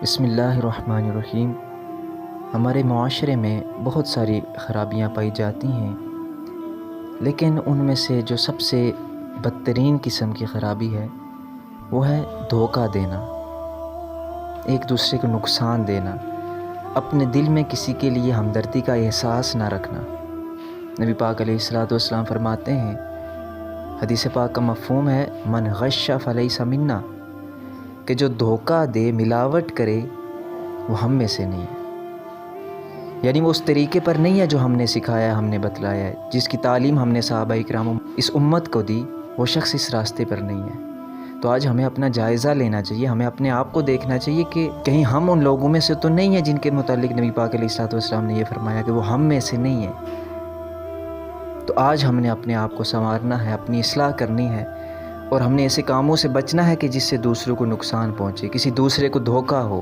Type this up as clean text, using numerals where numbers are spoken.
بسم اللہ الرحمن الرحیم۔ ہمارے معاشرے میں بہت ساری خرابیاں پائی جاتی ہیں، لیکن ان میں سے جو سب سے بدترین قسم کی خرابی ہے وہ ہے دھوکہ دینا، ایک دوسرے کو نقصان دینا، اپنے دل میں کسی کے لیے ہمدردی کا احساس نہ رکھنا۔ نبی پاک علیہ الصلوۃ والسلام فرماتے ہیں، حدیث پاک کا مفہوم ہے من غش فلیس منا، کہ جو دھوکہ دے، ملاوٹ کرے، وہ ہم میں سے نہیں ہے۔ یعنی وہ اس طریقے پر نہیں ہے جو ہم نے سکھایا، ہم نے بتلایا ہے، جس کی تعلیم ہم نے صحابہ کرام اس امت کو دی، وہ شخص اس راستے پر نہیں ہے۔ تو آج ہمیں اپنا جائزہ لینا چاہیے، ہمیں اپنے آپ کو دیکھنا چاہیے کہ کہیں ہم ان لوگوں میں سے تو نہیں ہیں جن کے متعلق نبی پاک علیہ الصلوۃ والسلام نے یہ فرمایا کہ وہ ہم میں سے نہیں ہے۔ تو آج ہم نے اپنے آپ کو سنوارنا ہے، اپنی اصلاح کرنی ہے، اور ہم نے ایسے کاموں سے بچنا ہے کہ جس سے دوسروں کو نقصان پہنچے، کسی دوسرے کو دھوکہ ہو۔